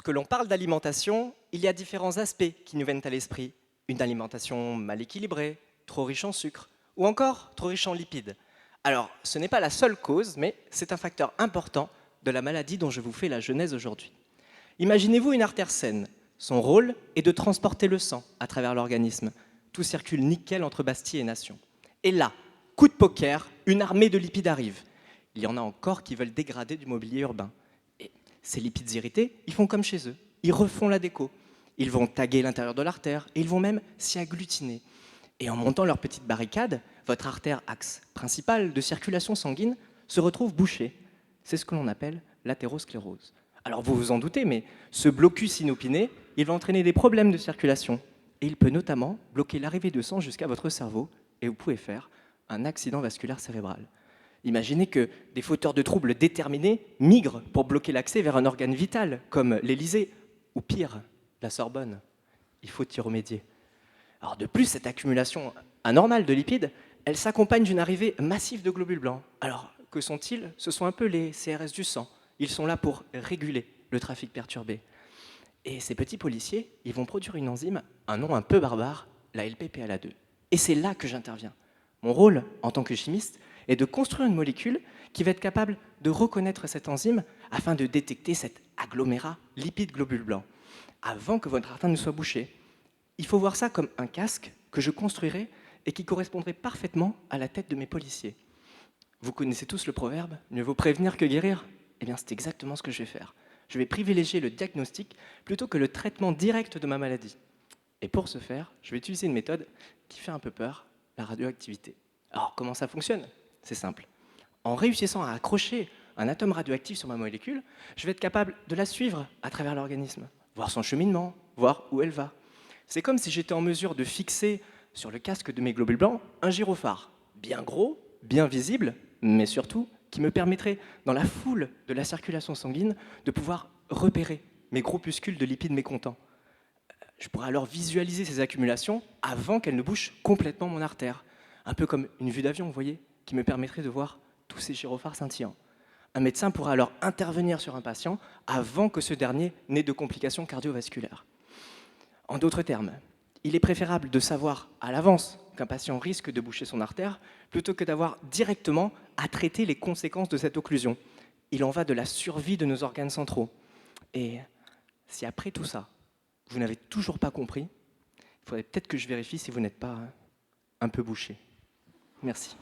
Lorsque l'on parle d'alimentation, il y a différents aspects qui nous viennent à l'esprit. Une alimentation mal équilibrée, trop riche en sucre, ou encore trop riche en lipides. Alors, ce n'est pas la seule cause, mais c'est un facteur important de la maladie dont je vous fais la genèse aujourd'hui. Imaginez-vous une artère saine. Son rôle est de transporter le sang à travers l'organisme. Tout circule nickel entre Bastille et Nation. Et là, coup de poker, une armée de lipides arrive. Il y en a encore qui veulent dégrader du mobilier urbain. Et ces lipides irrités, ils font comme chez eux. Ils refont la déco. Ils vont taguer l'intérieur de l'artère et ils vont même s'y agglutiner. Et en montant leur petite barricade, votre artère axe principal de circulation sanguine se retrouve bouchée. C'est ce que l'on appelle l'athérosclérose. Alors vous vous en doutez, mais ce blocus inopiné, il va entraîner des problèmes de circulation. Et il peut notamment bloquer l'arrivée de sang jusqu'à votre cerveau et vous pouvez faire un accident vasculaire cérébral. Imaginez que des fauteurs de troubles déterminés migrent pour bloquer l'accès vers un organe vital, comme l'Élysée, ou pire, la Sorbonne. Il faut y remédier. Alors de plus, cette accumulation anormale de lipides, elle s'accompagne d'une arrivée massive de globules blancs. Alors, que sont-ils? Ce sont un peu les CRS du sang. Ils sont là pour réguler le trafic perturbé. Et ces petits policiers, ils vont produire une enzyme, un nom un peu barbare, la LPPLA2. Et c'est là que j'interviens. Mon rôle, en tant que chimiste, est de construire une molécule qui va être capable de reconnaître cette enzyme afin de détecter cet agglomérat lipide-globules blancs, avant que votre artère ne soit bouchée. Il faut voir ça comme un casque que je construirai et qui correspondrait parfaitement à la tête de mes policiers. Vous connaissez tous le proverbe « mieux vaut prévenir que guérir ». Eh bien, c'est exactement ce que je vais faire. Je vais privilégier le diagnostic plutôt que le traitement direct de ma maladie. Et pour ce faire, je vais utiliser une méthode qui fait un peu peur, la radioactivité. Alors, comment ça fonctionne? C'est simple. En réussissant à accrocher un atome radioactif sur ma molécule, je vais être capable de la suivre à travers l'organisme, voir son cheminement, voir où elle va. C'est comme si j'étais en mesure de fixer sur le casque de mes globules blancs un gyrophare, bien gros, bien visible, mais surtout qui me permettrait, dans la foule de la circulation sanguine, de pouvoir repérer mes groupuscules de lipides mécontents. Je pourrais alors visualiser ces accumulations avant qu'elles ne bouchent complètement mon artère. Un peu comme une vue d'avion, vous voyez, qui me permettrait de voir tous ces gyrophares scintillants. Un médecin pourra alors intervenir sur un patient avant que ce dernier n'ait de complications cardiovasculaires. En d'autres termes, il est préférable de savoir à l'avance qu'un patient risque de boucher son artère plutôt que d'avoir directement à traiter les conséquences de cette occlusion. Il en va de la survie de nos organes centraux. Et si après tout ça, vous n'avez toujours pas compris, il faudrait peut-être que je vérifie si vous n'êtes pas un peu bouché. Merci.